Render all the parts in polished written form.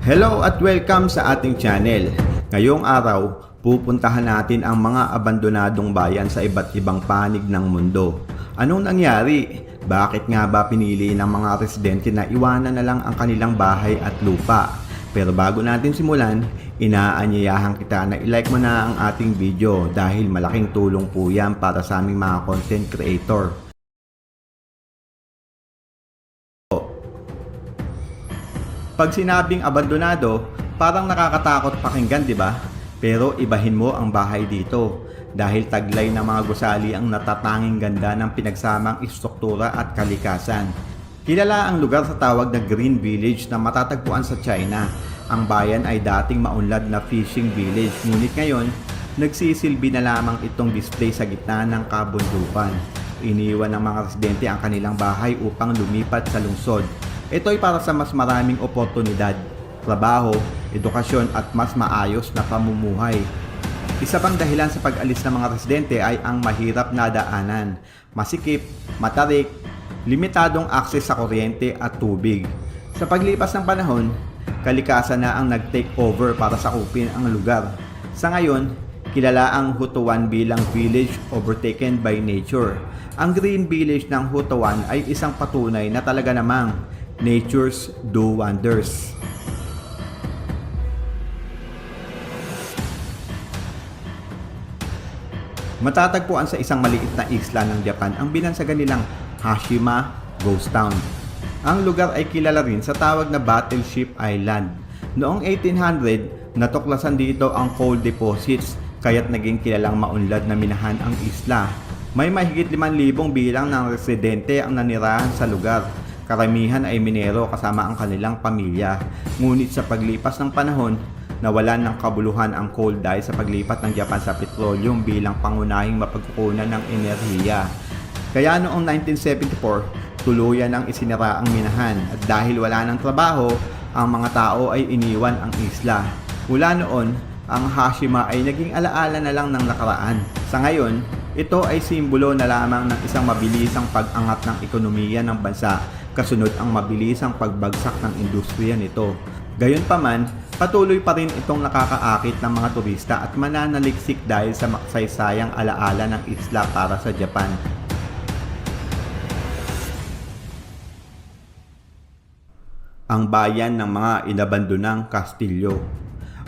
Hello at welcome sa ating channel. Ngayong araw, pupuntahan natin ang mga abandonadong bayan sa iba't ibang panig ng mundo. Anong nangyari? Bakit nga ba pinili ng mga residente na iwanan na lang ang kanilang bahay at lupa? Pero bago natin simulan, inaanyayahan kita na i-like mo na ang ating video dahil malaking tulong po yan para sa aming mga content creator. Pag sinabing abandonado, parang nakakatakot pakinggan, di ba? Pero ibahin mo ang bahay dito dahil taglay ng mga gusali ang natatanging ganda ng pinagsamang istruktura at kalikasan. Kilala ang lugar sa tawag na Green Village na matatagpuan sa China. Ang bayan ay dating maunlad na fishing village, ngunit ngayon, nagsisilbi na lamang itong display sa gitna ng kabundukan. Iniwan ng mga residente ang kanilang bahay upang lumipat sa lungsod. Ito ay para sa mas maraming oportunidad, trabaho, edukasyon at mas maayos na pamumuhay. Isa pang dahilan sa pag-alis ng mga residente ay ang mahirap na daanan, masikip, matarik, limitadong akses sa kuryente at tubig. Sa paglipas ng panahon, kalikasan na ang nag-take over para sakupin ang lugar. Sa ngayon, kilala ang Hutuan bilang village overtaken by nature. Ang Green Village ng Hutuan ay isang patunay na talaga namang nature's do wonders. Matatagpuan sa isang maliit na isla ng Japan ang binansagan nilang Hashima Ghost Town. Ang lugar ay kilala rin sa tawag na Battleship Island. Noong 1800, natuklasan dito ang coal deposits kaya't naging kilalang maunlad na minahan ang isla. May mahigit 5,000 bilang ng residente ang nanirahan sa lugar. Karamihan ay minero kasama ang kanilang pamilya. Ngunit sa paglipas ng panahon, nawalan ng kabuluhan ang coal dahil sa paglipat ng Japan sa petroleum bilang pangunahing mapagkukunan ng enerhiya. Kaya noong 1974, tuluyan ang isinara ang minahan at dahil wala ng trabaho, ang mga tao ay iniwan ang isla. Mula noon, ang Hashima ay naging alaala na lang ng nakaraan. Sa ngayon, ito ay simbolo na lamang ng isang mabilisang pag-angat ng ekonomiya ng bansa kasunod ang mabilisang pagbagsak ng industriya nito. Gayunpaman, patuloy pa rin itong nakakaakit ng mga turista at mananaliksik dahil sa makasaysayang alaala ng isla para sa Japan. Ang bayan ng mga inabandonang kastilyo.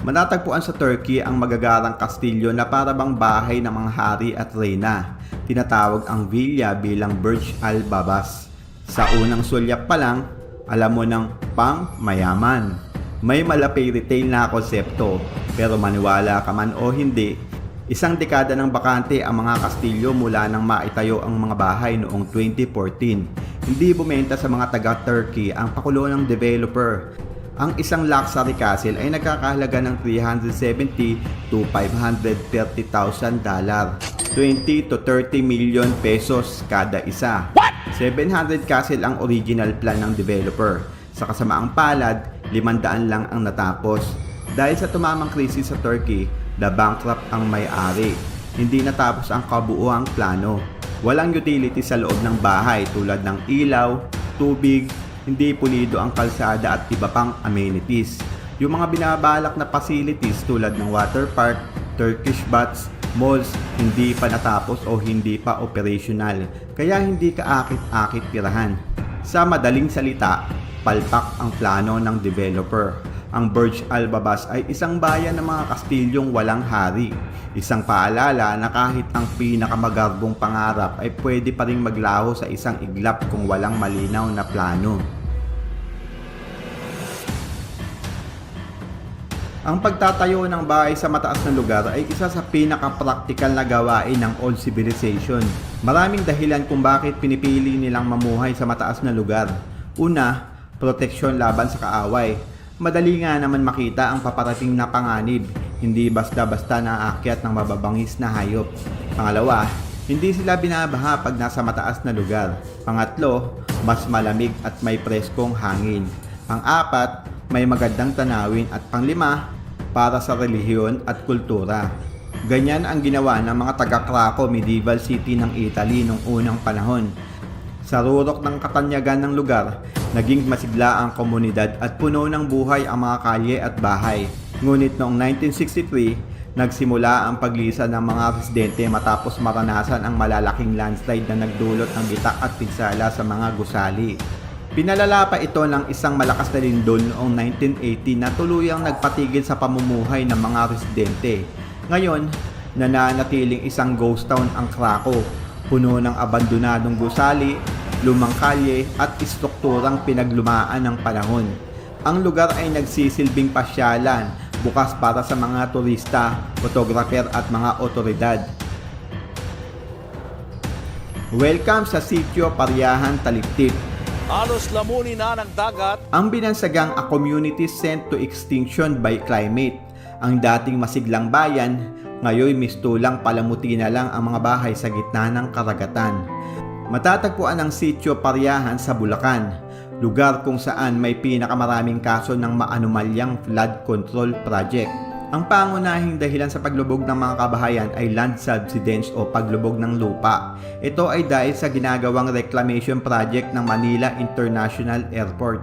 Matatagpuan sa Turkey ang magagarang kastilyo na parabang bahay ng mga hari at reyna. Tinatawag ang villa bilang Burj al-Babas. Sa unang sulyap pa lang, alam mo ng pang mayaman. May malapay retail na konsepto, pero maniwala ka man o hindi, isang dekada ng bakante ang mga kastilyo mula nang maitayo ang mga bahay noong 2014. Hindi bumenta sa mga taga-Turkey ang pakulo ng developer. Ang isang luxury castle ay nagkakahalaga ng $370 to $530,000, 20 to 30 million pesos kada isa. 700 castle ang original plan ng developer. Sa kasamaang palad, 500 lang ang natapos. Dahil sa tumamang krisis sa Turkey, the bankrupt ang may-ari. Hindi natapos ang kabuuang plano. Walang utility sa loob ng bahay tulad ng ilaw, tubig, hindi pulido ang kalsada at iba pang amenities. Yung mga binabalak na facilities tulad ng water park, Turkish baths, malls, hindi pa natapos o hindi pa operational, kaya hindi kaakit-akit tirahan. Sa madaling salita, palpak ang plano ng developer. Ang Burj al-Babas ay isang bayan ng mga kastilyong walang hari. Isang paalala na kahit ang pinakamagarbong pangarap ay pwede pa ring maglaho sa isang iglap kung walang malinaw na plano. Ang pagtatayo ng bahay sa mataas na lugar ay isa sa pinaka-praktikal na gawain ng old civilization. Maraming dahilan kung bakit pinipili nilang mamuhay sa mataas na lugar. Una, proteksyon laban sa kaaway. Madali nga naman makita ang paparating na panganib. Hindi basta-basta naaakyat ng mababangis na hayop. Pangalawa, hindi sila binabaha pag nasa mataas na lugar. Pangatlo, mas malamig at may preskong hangin. Pang-apat, may magandang tanawin. At panglima, para sa relihiyon at kultura. Ganyan ang ginawa ng mga taga-Krakow medieval city ng Italy noong unang panahon. Sa rurok ng katanyagan ng lugar, naging masigla ang komunidad at puno ng buhay ang mga kalye at bahay. Ngunit noong 1963, nagsimula ang paglisan ng mga residente matapos maranasan ang malalaking landslide na nagdulot ng bitak at pinsala sa mga gusali. Pinalala pa ito ng isang malakas na lindol noong 1980 na tuluyang nagpatigil sa pamumuhay ng mga residente. Ngayon, nananatiling isang ghost town ang Krakow, puno ng abandonadong gusali, lumang kalye at istrukturang pinaglumaan ng panahon. Ang lugar ay nagsisilbing pasyalan, bukas para sa mga turista, photographer at mga otoridad. Welcome sa Sitio Paryahan, Taliktip. Halos lamunin na ng dagat. Ang binansagang a community sent to extinction by climate. Ang dating masiglang bayan, ngayon mistulang palamuti na lang ang mga bahay sa gitna ng karagatan. Matatagpuan ang Sitio Paryahan sa Bulacan, lugar kung saan may pinakamaraming kaso ng maanumalyang flood control project. Ang pangunahing dahilan sa paglubog ng mga kabahayan ay land subsidence o paglubog ng lupa. Ito ay dahil sa ginagawang reclamation project ng Manila International Airport.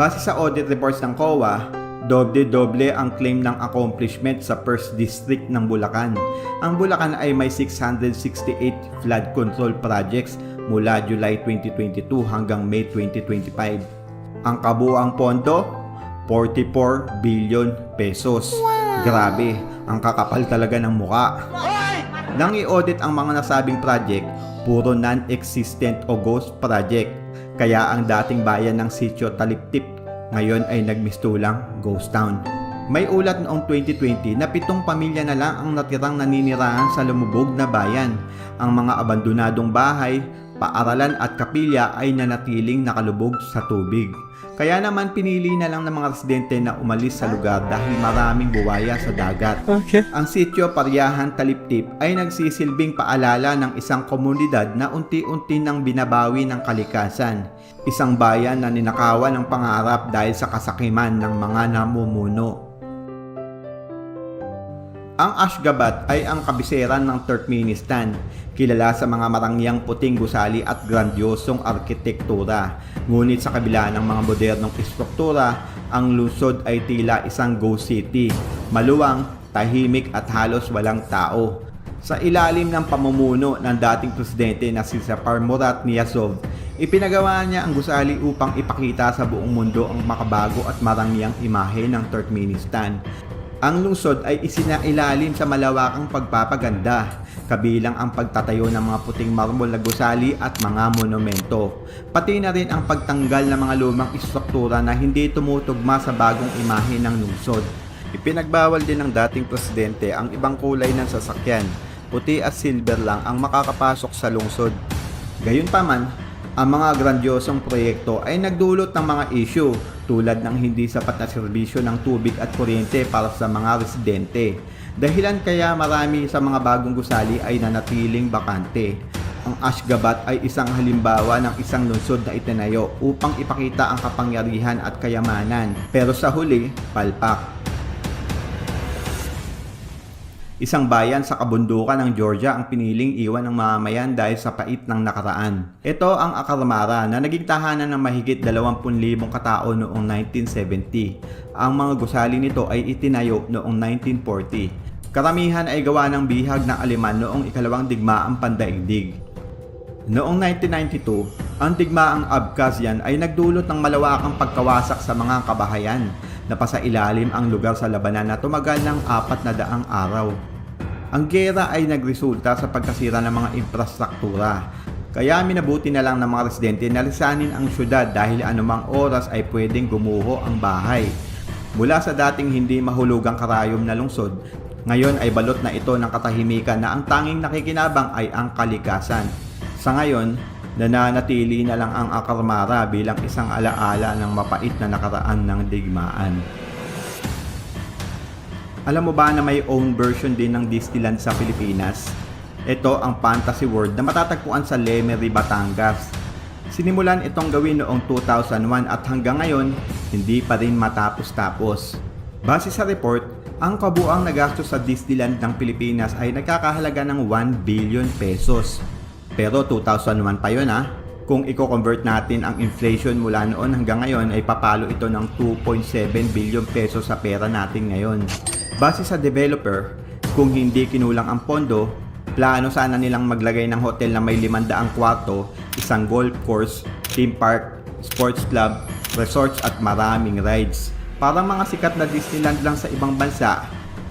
Base sa audit reports ng COA, doble-doble ang claim ng accomplishment sa First District ng Bulacan. Ang Bulacan ay may 668 flood control projects mula July 2022 hanggang May 2025. Ang kabuuang pondo, 44 billion pesos. Grabe, ang kakapal talaga ng muka. Nang i-audit ang mga nasabing project, puro non-existent o ghost project. Kaya ang dating bayan ng Sitio Taliktip ngayon ay nagmistulang ghost town. May ulat noong 2020 na 7 pamilya na lang ang natirang naninirahan sa lumubog na bayan. Ang mga abandonadong bahay, paaralan at kapilya ay nanatiling nakalubog sa tubig. Kaya naman pinili na lang ng mga residente na umalis sa lugar dahil maraming buwaya sa dagat. Ang Sitio Paryahan, Taliktip ay nagsisilbing paalala ng isang komunidad na unti-unti nang binabawi ng kalikasan. Isang bayan na ninakawan ng pangarap dahil sa kasakiman ng mga namumuno. Ang Ashgabat ay ang kabisera ng Turkmenistan, kilala sa mga marangyang puting gusali at grandiosong arkitektura. Ngunit sa kabila ng mga modernong istruktura, ang lungsod ay tila isang ghost city, maluwang, tahimik at halos walang tao. Sa ilalim ng pamumuno ng dating presidente na si Sapar Murat Niyazov, ipinagawa niya ang gusali upang ipakita sa buong mundo ang makabago at marangyang imahe ng Turkmenistan. Ang lungsod ay isinailalim sa malawakang pagpapaganda, kabilang ang pagtatayo ng mga puting marmol na gusali at mga monumento. Pati na rin ang pagtanggal ng mga lumang istruktura na hindi tumutugma sa bagong imahe ng lungsod. Ipinagbawal din ng dating presidente ang ibang kulay ng sasakyan, puti at silver lang ang makakapasok sa lungsod. Gayunpaman, ang mga grandiosong proyekto ay nagdulot ng mga issue tulad ng hindi sapat na serbisyo ng tubig at kuryente para sa mga residente. Dahilan kaya marami sa mga bagong gusali ay nanatiling bakante. Ang Ashgabat ay isang halimbawa ng isang lungsod na itinayo upang ipakita ang kapangyarihan at kayamanan, pero sa huli, palpak. Isang bayan sa kabundukan ng Georgia ang piniling iwan ng mamamayan dahil sa pait ng nakaraan. Ito ang Akarmara na naging tahanan ng mahigit 20,000 katao noong 1970. Ang mga gusali nito ay itinayo noong 1940. Karamihan ay gawa ng bihag ng Aleman noong ikalawang digmaang pandaigdig. Noong 1992, ang digmaang Abkhazian ay nagdulot ng malawakang pagkawasak sa mga kabahayan. Napasailalim ang lugar sa labanan na tumagal ng 400 araw. Ang giyera ay nagresulta sa pagkasira ng mga infrastruktura. Kaya minabuti na lang ng mga residente na lisanin ang syudad dahil anumang oras ay pwedeng gumuho ang bahay. Mula sa dating hindi mahulugang karayom na lungsod, ngayon ay balot na ito ng katahimikan na ang tanging nakikinabang ay ang kalikasan. Sa ngayon, nananatili na lang ang Akarmara bilang isang alaala ng mapait na nakaraan ng digmaan. Alam mo ba na may own version din ng Disneyland sa Pilipinas? Ito ang fantasy world na matatagpuan sa Lemery, Batangas. Sinimulan itong gawin noong 2001 at hanggang ngayon, hindi pa rin matapos-tapos. Base sa report, ang kabuuang nagastos sa Disneyland ng Pilipinas ay nagkakahalaga ng 1 billion pesos. Pero 2001 pa yun ha. Kung i-convert natin ang inflation mula noon hanggang ngayon ay papalo ito ng 2.7 billion pesos sa pera natin ngayon. Base sa developer, kung hindi kinulang ang pondo, plano sana nilang maglagay ng hotel na may 500 kwarto, isang golf course, theme park, sports club, resorts at maraming rides. Parang mga sikat na Disneyland lang sa ibang bansa.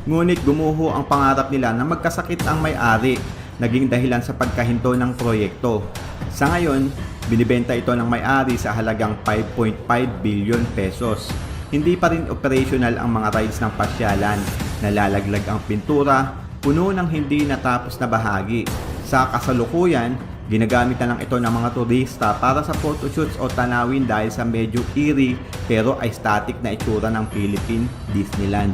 Ngunit gumuho ang pangarap nila na magkasakit ang may-ari, naging dahilan sa pagkahinto ng proyekto. Sa ngayon, binibenta ito ng may-ari sa halagang 5.5 billion pesos. Hindi pa rin operational ang mga rides ng pasyalan. Nalalaglag ang pintura, puno ng hindi natapos na bahagi. Sa kasalukuyan, ginagamit na lang ito ng mga turista para sa photoshoots o tanawin dahil sa medyo eerie pero aesthetic na itsura ng Philippine Disneyland.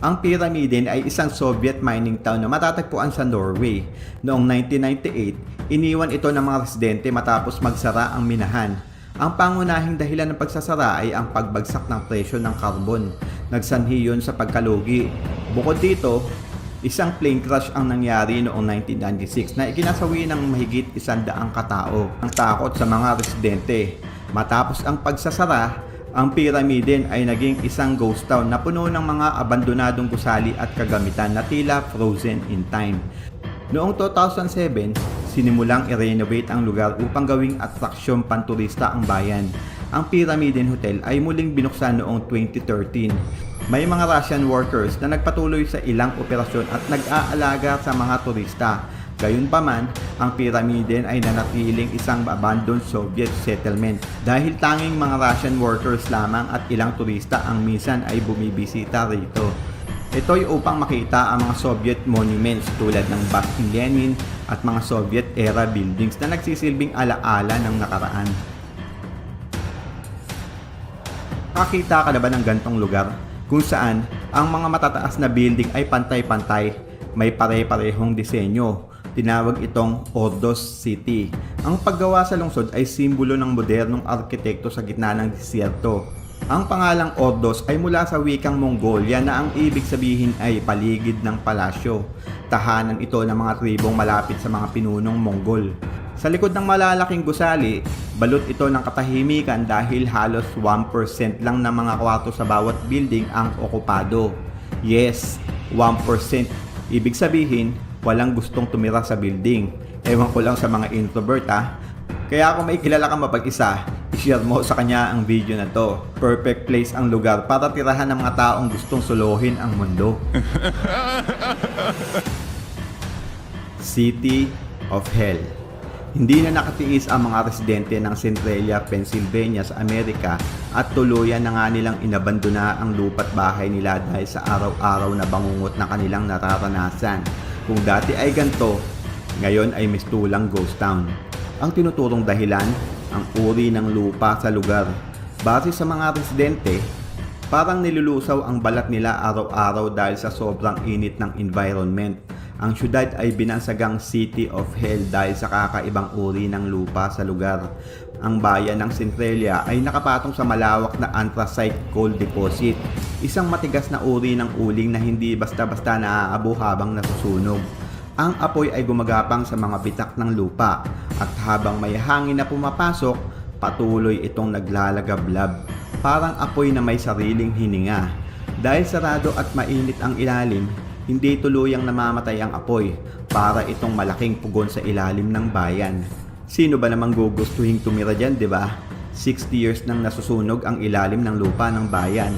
Ang Pyramiden ay isang Soviet mining town na matatagpuan sa Norway. Noong 1998, iniwan ito ng mga residente matapos magsara ang minahan. Ang pangunahing dahilan ng pagsasara ay ang pagbagsak ng presyo ng karbon. Nagsanhi yun sa pagkalugi. Bukod dito, isang plane crash ang nangyari noong 1996 na ikinasawi ng mahigit 100 katao. Ang takot sa mga residente. Matapos ang pagsasara, ang Pyramiden ay naging isang ghost town na puno ng mga abandonadong gusali at kagamitan na tila frozen in time. Noong 2007, sinimulang i-renovate ang lugar upang gawing atraksyon panturista ang bayan. Ang Pyramiden Hotel ay muling binuksan noong 2013. May mga Russian workers na nagpatuloy sa ilang operasyon at nag-aalaga sa mga turista. Gayunpaman, ang Pyramiden ay nanatiling isang abandoned Soviet settlement dahil tanging mga Russian workers lamang at ilang turista ang minsan ay bumibisita rito. Ito'y upang makita ang mga Soviet monuments tulad ng bust ni Lenin at mga Soviet-era buildings na nagsisilbing alaala ng nakaraan. Nakakita ka na ba ng gantong lugar kung saan ang mga matataas na building ay pantay-pantay, may pare-parehong disenyo? Tinawag itong Ordos City. Ang paggawa sa lungsod ay simbolo ng modernong arkitekto sa gitna ng disyerto. Ang pangalang Ordos ay mula sa wikang Mongolia na ang ibig sabihin ay paligid ng palasyo. Tahanan ito ng mga tribong malapit sa mga pinunong Mongol. Sa likod ng malalaking gusali, balot ito ng katahimikan dahil halos 1% lang ng mga kwarto sa bawat building ang okupado. Yes, 1%. Ibig sabihin, walang gustong tumira sa building. Ewan ko lang sa mga introvert ha. Kaya kung may kilala kang mapag-isa, i-share mo sa kanya ang video na to. Perfect place ang lugar para tirahan ng mga taong gustong suluhin ang mundo. City of Hell. Hindi na nakatiis ang mga residente ng Centralia, Pennsylvania sa Amerika at tuluyan na nga nilang inabandona ang lupa't bahay nila dahil sa araw-araw na bangungot na kanilang nararanasan. Kung dati ay ganito, ngayon ay mistulang ghost town. Ang tinuturong dahilan, ang uri ng lupa sa lugar. Base sa mga residente, parang nilulusaw ang balat nila araw-araw dahil sa sobrang init ng environment. Ang syudad ay binansagang City of Hell dahil sa kakaibang uri ng lupa sa lugar. Ang bayan ng Centralia ay nakapatong sa malawak na anthracite coal deposit, isang matigas na uri ng uling na hindi basta-basta naaabo habang nasusunog. Ang apoy ay gumagapang sa mga bitak ng lupa at habang may hangin na pumapasok, patuloy itong naglalagablab. Parang apoy na may sariling hininga. Dahil sarado at mainit ang ilalim, hindi tuluyang namamatay ang apoy para itong malaking pugon sa ilalim ng bayan. Sino ba namang gugustuhin tumira dyan, di ba? 60 years nang nasusunog ang ilalim ng lupa ng bayan.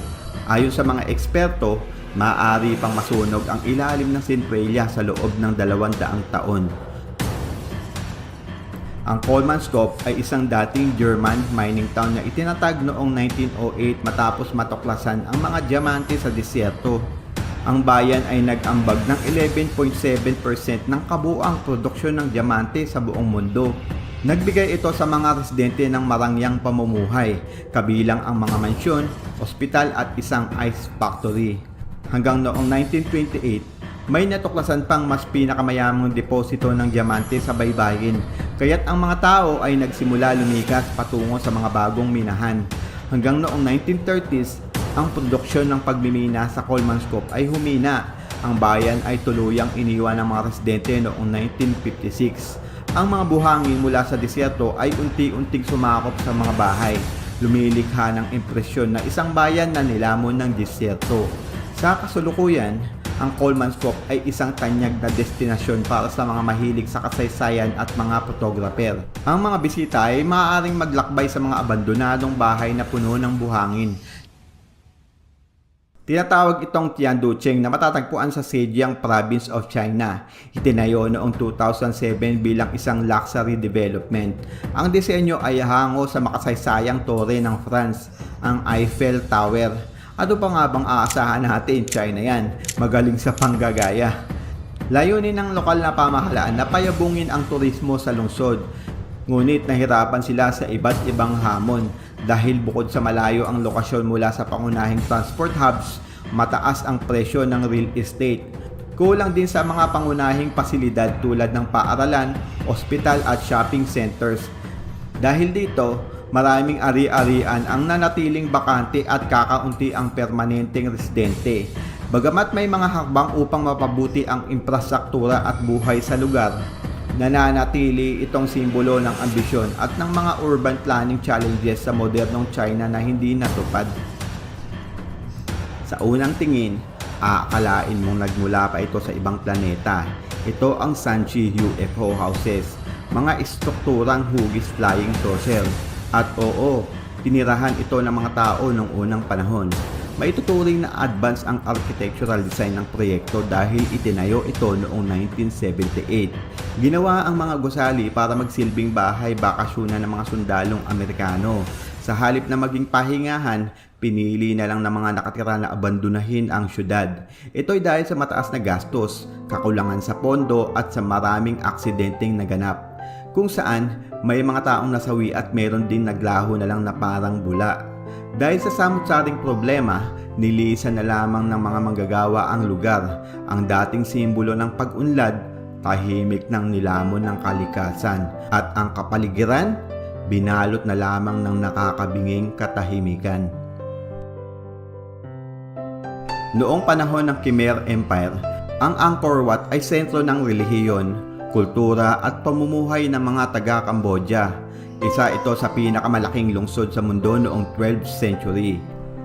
Ayon sa mga eksperto, maaari pang masunog ang ilalim ng Centralia sa loob ng 200 taon. Ang Kolmanskop ay isang dating German mining town na itinatag noong 1908 matapos matuklasan ang mga diamante sa disyerto. Ang bayan ay nag-ambag ng 11.7% ng kabuuang produksyon ng diamante sa buong mundo. Nagbigay ito sa mga residente ng marangyang pamumuhay, kabilang ang mga mansyon, ospital at isang ice factory. Hanggang noong 1928, may natuklasan pang mas pinakamayamang deposito ng diamante sa baybayin, kaya't ang mga tao ay nagsimula lumikas patungo sa mga bagong minahan. Hanggang noong 1930s, ang produksyon ng pagmimina sa Kolmanskop ay humina. Ang bayan ay tuluyang iniwan ng mga residente noong 1956. Ang mga buhangin mula sa disyerto ay unti-unting sumakop sa mga bahay, lumilikha ng impresyon na isang bayan na nilamon ng disyerto. Sa kasulukuyan, ang Coleman's Cove ay isang tanyag na destinasyon para sa mga mahilig sa kasaysayan at mga photographer. Ang mga bisita ay maaaring maglakbay sa mga abandonadong bahay na puno ng buhangin. Tinatawag itong Tianducheng na matatagpuan sa Zhejiang Province of China. Itinayo noong 2007 bilang isang luxury development. Ang disenyo ay hango sa makasaysayang tore ng France, ang Eiffel Tower. Ano pa nga bang aasahan natin? China yan. Magaling sa panggagaya. Layunin ng lokal na pamahalaan na payabungin ang turismo sa lungsod. Ngunit nahirapan sila sa iba't ibang hamon dahil bukod sa malayo ang lokasyon mula sa pangunahing transport hubs, mataas ang presyo ng real estate. Kulang din sa mga pangunahing pasilidad tulad ng paaralan, ospital at shopping centers. Dahil dito, maraming ari-arian ang nanatiling bakante at kakaunti ang permanenteng residente. Bagamat may mga hakbang upang mapabuti ang infrastruktura at buhay sa lugar, nananatili itong simbolo ng ambisyon at ng mga urban planning challenges sa modernong China na hindi natupad. Sa unang tingin, aakalain mong nagmula pa ito sa ibang planeta. Ito ang Sanchi UFO houses, mga istrukturang hugis flying saucer. At oo, tinirahan ito ng mga tao noong unang panahon. Maituturing na advance ang architectural design ng proyekto dahil itinayo ito noong 1978. Ginawa ang mga gusali para magsilbing bahay bakasyonan ng mga sundalong Amerikano. Sa halip na maging pahingahan, pinili na lang ng mga nakatira na abandonahin ang syudad. Ito'y dahil sa mataas na gastos, kakulangan sa pondo at sa maraming aksidenteng naganap. Kung saan may mga taong nasawi at meron din naglaho na lang na parang bula. Dahil sa samut-saring problema, nilisan na lamang ng mga manggagawa ang lugar. Ang dating simbolo ng pag-unlad, tahimik ng nilamon ng kalikasan. At ang kapaligiran, binalot na lamang ng nakakabinging katahimikan. Noong panahon ng Khmer Empire, ang Angkor Wat ay sentro ng relihiyon, kultura at pamumuhay ng mga taga-Cambodia. Isa ito sa pinakamalaking lungsod sa mundo noong 12th century.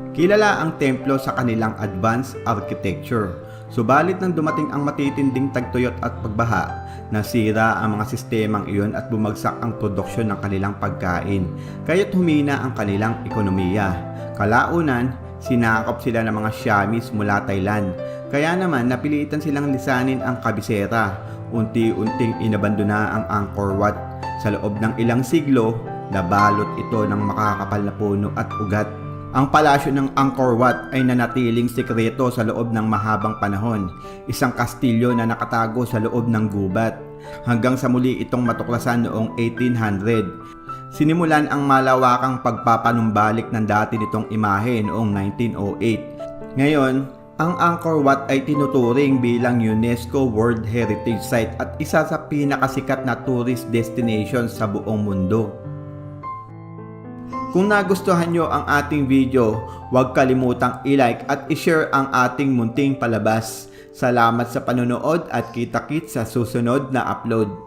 Kilala ang templo sa kanilang advanced architecture. Subalit nang dumating ang matitinding tagtuyot at pagbaha, nasira ang mga sistemang iyon at bumagsak ang produksyon ng kanilang pagkain, kaya't humina ang kanilang ekonomiya. Kalaunan, sinakop sila ng mga Siamese mula Thailand, kaya naman napilitan silang lisanin ang kabisera. Unti-unting inabandona ang Angkor Wat. Sa loob ng ilang siglo, nabalot ito ng makakapal na puno at ugat. Ang palasyo ng Angkor Wat ay nanatiling sikreto sa loob ng mahabang panahon, isang kastilyo na nakatago sa loob ng gubat. Hanggang sa muli itong matuklasan noong 1800. Sinimulan ang malawakang pagpapanumbalik ng dati nitong imahe noong 1908. Ngayon, ang Angkor Wat ay tinuturing bilang UNESCO World Heritage Site at isa sa pinakasikat na tourist destination sa buong mundo. Kung nagustuhan nyo ang ating video, huwag kalimutang i-like at i-share ang ating munting palabas. Salamat sa panonood at kita-kits sa susunod na upload.